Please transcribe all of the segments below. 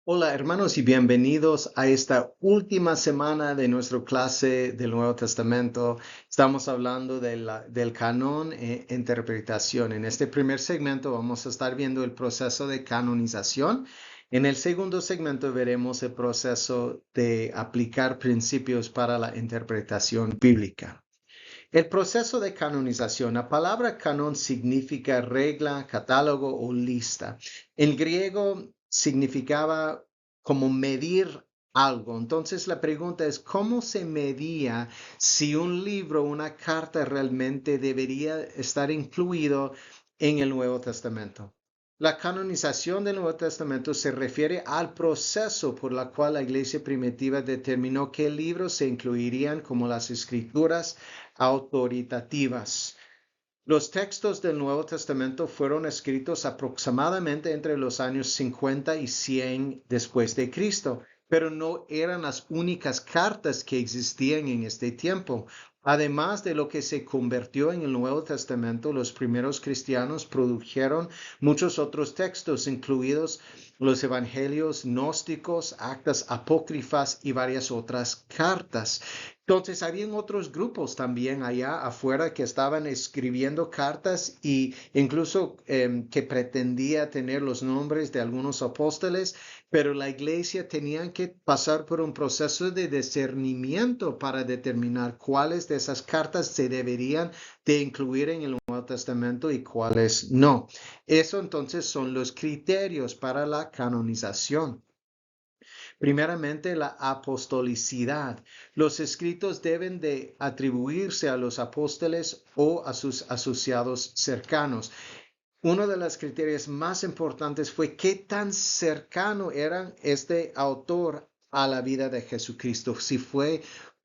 Hola hermanos y bienvenidos a esta última semana de nuestra clase del Nuevo Testamento. Estamos hablando del canon e interpretación. En este primer segmento vamos a estar viendo el proceso de canonización. En el segundo segmento veremos el proceso de aplicar principios para la interpretación bíblica. El proceso de canonización. La palabra canon significa regla, catálogo o lista. En griego significaba como medir algo. Entonces la pregunta es, ¿cómo se medía si un libro, una carta realmente debería estar incluido en el Nuevo Testamento? La canonización del Nuevo Testamento se refiere al proceso por el cual la iglesia primitiva determinó qué libros se incluirían como las escrituras autoritativas. Los textos del Nuevo Testamento fueron escritos aproximadamente entre los años 50 y 100 después de Cristo, pero no eran las únicas cartas que existían en este tiempo. Además de lo que se convirtió en el Nuevo Testamento, los primeros cristianos produjeron muchos otros textos, incluidos los evangelios gnósticos, actas apócrifas y varias otras cartas. Entonces, habían otros grupos también allá afuera que estaban escribiendo cartas y incluso que pretendía tener los nombres de algunos apóstoles, pero la iglesia tenía que pasar por un proceso de discernimiento para determinar cuáles de esas cartas se deberían de incluir en el Nuevo Testamento y cuáles no. Eso entonces son los criterios para la canonización. Primeramente, la apostolicidad. Los escritos deben de atribuirse a los apóstoles o a sus asociados cercanos. Uno de los criterios más importantes fue qué tan cercano era este autor a la vida de Jesucristo. Si fue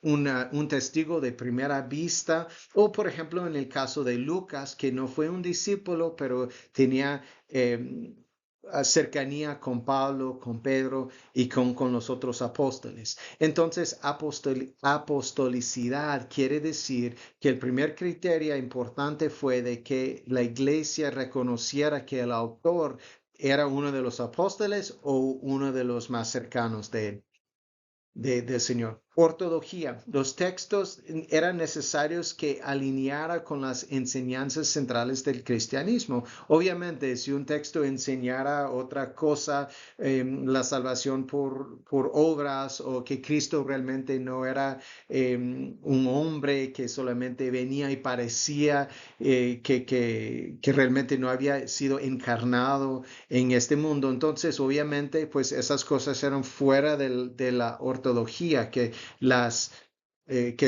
un testigo de primera vista, o por ejemplo en el caso de Lucas, que no fue un discípulo, pero tenía cercanía con Pablo, con Pedro y con los otros apóstoles. Entonces, apostolicidad quiere decir que el primer criterio importante fue de que la iglesia reconociera que el autor era uno de los apóstoles o uno de los más cercanos de él del Señor. Ortodoxia. Los textos eran necesarios que alineara con las enseñanzas centrales del cristianismo. Obviamente, si un texto enseñara otra cosa, la salvación por obras o que Cristo realmente no era un hombre que solamente venía y parecía que realmente no había sido encarnado en este mundo. Entonces, obviamente, pues esas cosas eran fuera de la ortodoxia, que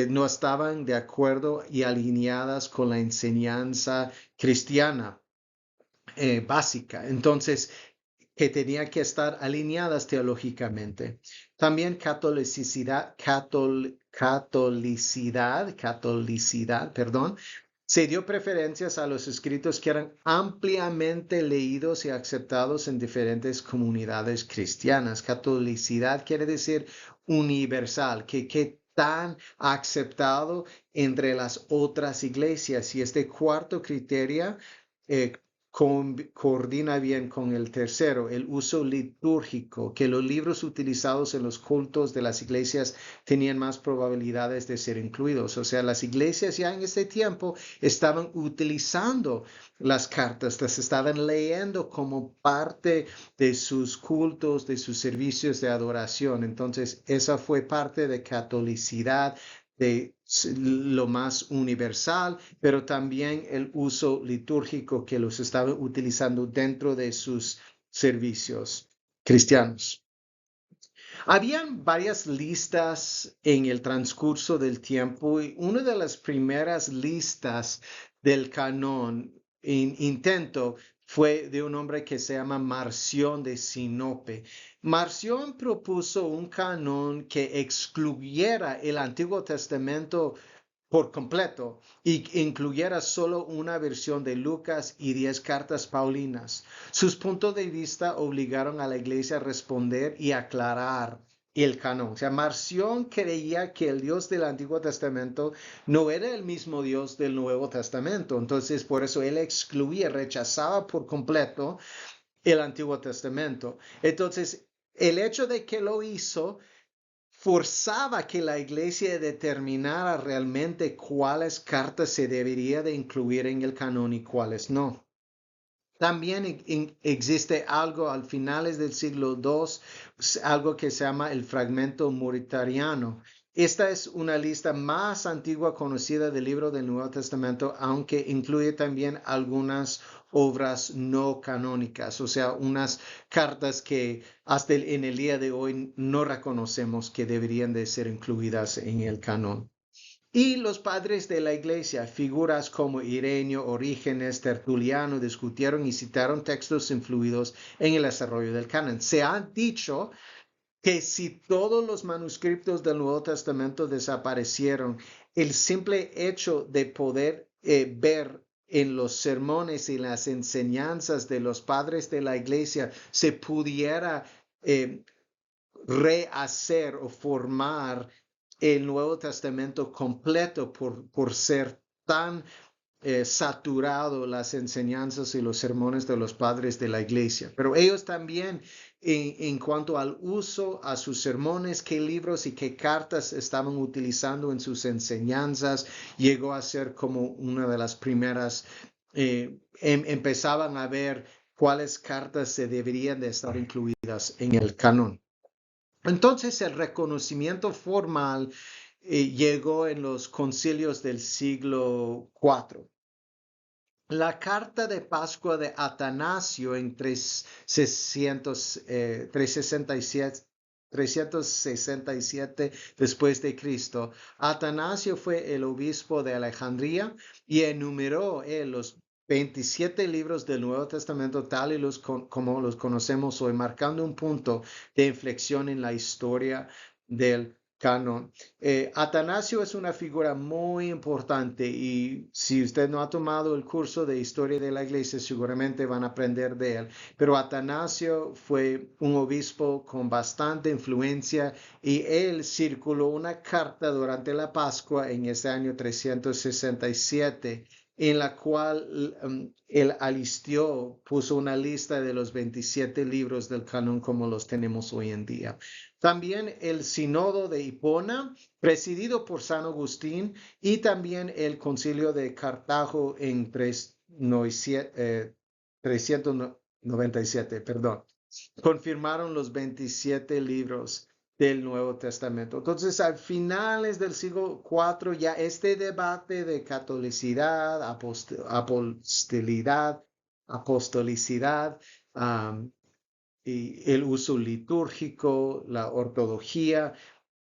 no estaban de acuerdo y alineadas con la enseñanza cristiana básica. Entonces, que tenían que estar alineadas teológicamente. También catolicidad, perdón, se dio preferencias a los escritos que eran ampliamente leídos y aceptados en diferentes comunidades cristianas. Catolicidad quiere decir universal, que tan aceptado entre las otras iglesias. Y este cuarto criterio eh, coordina bien con el tercero, el uso litúrgico, que los libros utilizados en los cultos de las iglesias tenían más probabilidades de ser incluidos. O sea, las iglesias ya en este tiempo estaban utilizando las cartas, las estaban leyendo como parte de sus cultos, de sus servicios de adoración. Entonces, esa fue parte de catolicidad, de lo más universal, pero también el uso litúrgico que los estaban utilizando dentro de sus servicios cristianos. Habían varias listas en el transcurso del tiempo y una de las primeras listas del canon intento fue de un hombre que se llama Marción de Sinope. Marción propuso un canon que excluyera el Antiguo Testamento por completo y incluyera solo una versión de Lucas y 10 cartas paulinas. Sus puntos de vista obligaron a la iglesia a responder y aclarar el canon. O sea, Marción creía que el Dios del Antiguo Testamento no era el mismo Dios del Nuevo Testamento. Entonces, por eso él excluía, rechazaba por completo el Antiguo Testamento. Entonces, El hecho de que lo hizo forzaba que la iglesia determinara realmente cuáles cartas se debería de incluir en el canon y cuáles no. También existe algo al finales del siglo II, algo que se llama el fragmento mauritaniano. Esta es una lista más antigua conocida del libro del Nuevo Testamento, aunque incluye también algunas obras no canónicas, o sea, unas cartas que hasta en el día de hoy no reconocemos que deberían de ser incluidas en el canon. Y los padres de la iglesia, figuras como Ireneo, Orígenes, Tertuliano, discutieron y citaron textos influidos en el desarrollo del canon. Se ha dicho que si todos los manuscritos del Nuevo Testamento desaparecieron, el simple hecho de poder ver en los sermones y las enseñanzas de los padres de la iglesia se pudiera eh, rehacer o formar el Nuevo Testamento completo por ser tan saturado las enseñanzas y los sermones de los padres de la iglesia. Pero ellos también, en cuanto al uso, a sus sermones, qué libros y qué cartas estaban utilizando en sus enseñanzas, llegó a ser como una de las primeras, empezaban a ver cuáles cartas se deberían de estar incluidas en el canon. Entonces el reconocimiento formal llegó en los concilios del siglo IV. La carta de Pascua de Atanasio en 367 después de Cristo. Atanasio fue el obispo de Alejandría y enumeró los 27 libros del Nuevo Testamento tal y como los conocemos hoy, marcando un punto de inflexión en la historia del canon. Atanasio es una figura muy importante y si usted no ha tomado el curso de historia de la iglesia, seguramente van a aprender de él. Pero Atanasio fue un obispo con bastante influencia y él circuló una carta durante la Pascua en ese año 367 en la cual él alistió, puso una lista de los 27 libros del canon como los tenemos hoy en día. También el Sínodo de Hipona, presidido por San Agustín, y también el Concilio de Cartago en 397, perdón, confirmaron los 27 libros del Nuevo Testamento. Entonces, al finales del siglo IV, ya este debate de catolicidad, apostolicidad, y el uso litúrgico, la ortodoxia,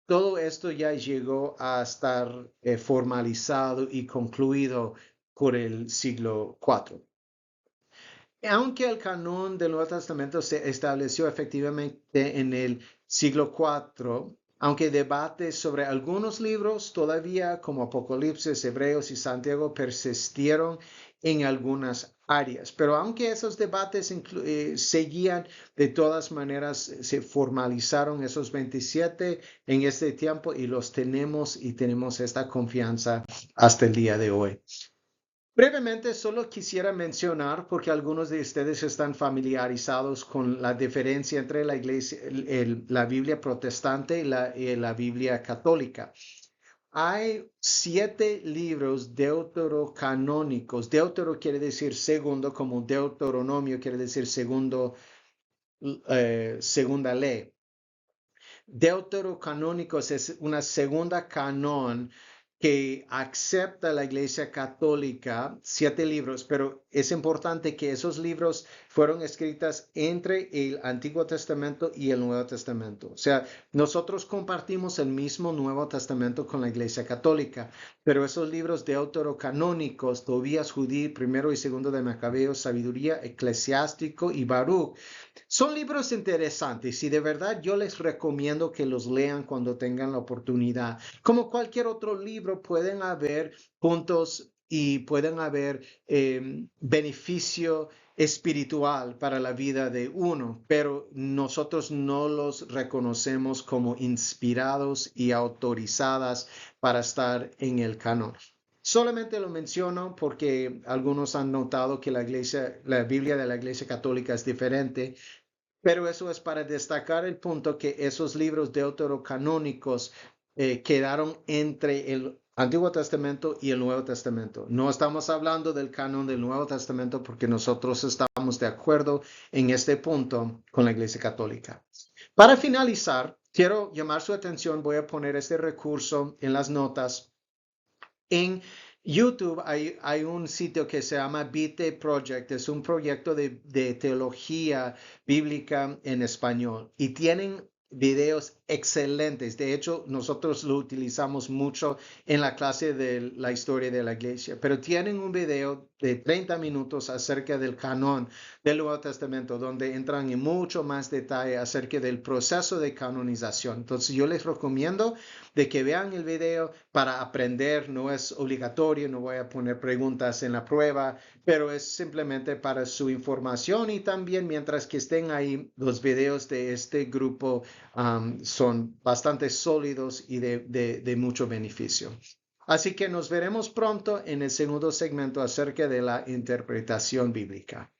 todo esto ya llegó a estar formalizado y concluido por el siglo IV. Aunque el canon del Nuevo Testamento se estableció efectivamente en el siglo IV, aunque debates sobre algunos libros todavía como Apocalipsis, Hebreos y Santiago persistieron en algunas áreas, pero aunque esos debates seguían, de todas maneras se formalizaron esos 27 en este tiempo y los tenemos y tenemos esta confianza hasta el día de hoy. Brevemente, solo quisiera mencionar, porque algunos de ustedes están familiarizados con la diferencia entre la iglesia, la Biblia protestante y la Biblia católica. Hay 7 libros deuterocanónicos. Deutero quiere decir segundo, como Deuteronomio quiere decir segunda ley. Deuterocanónicos es una segunda canon que acepta la Iglesia Católica 7 libros, pero es importante que esos libros fueron escritos entre el Antiguo Testamento y el Nuevo Testamento. O sea, nosotros compartimos el mismo Nuevo Testamento con la Iglesia Católica, pero esos libros deuterocanónicos, Tobías, Judí, primero y segundo de Macabeos, Sabiduría, Eclesiástico y Baruch, son libros interesantes y de verdad yo les recomiendo que los lean cuando tengan la oportunidad. Como cualquier otro libro, pueden haber puntos y pueden haber beneficio espiritual para la vida de uno, pero nosotros no los reconocemos como inspirados y autorizadas para estar en el canon. Solamente lo menciono porque algunos han notado que la Biblia de la Iglesia Católica es diferente Pero eso es para destacar el punto que esos libros deuterocanónicos quedaron entre el Antiguo Testamento y el Nuevo Testamento. No estamos hablando del canon del Nuevo Testamento porque nosotros estamos de acuerdo en este punto con la Iglesia Católica. Para finalizar, quiero llamar su atención, voy a poner este recurso en las notas. En YouTube hay un sitio que se llama Vite Project, es un proyecto de teología bíblica en español y tienen videos excelentes. De hecho, nosotros lo utilizamos mucho en la clase de la historia de la iglesia, pero tienen un video de 30 minutos acerca del canon del Nuevo Testamento, donde entran en mucho más detalle acerca del proceso de canonización. Entonces, yo les recomiendo de que vean el video para aprender. No es obligatorio, no voy a poner preguntas en la prueba, pero es simplemente para su información y también mientras que estén ahí, los videos de este grupo son bastante sólidos y de mucho beneficio. Así que nos veremos pronto en el segundo segmento acerca de la interpretación bíblica.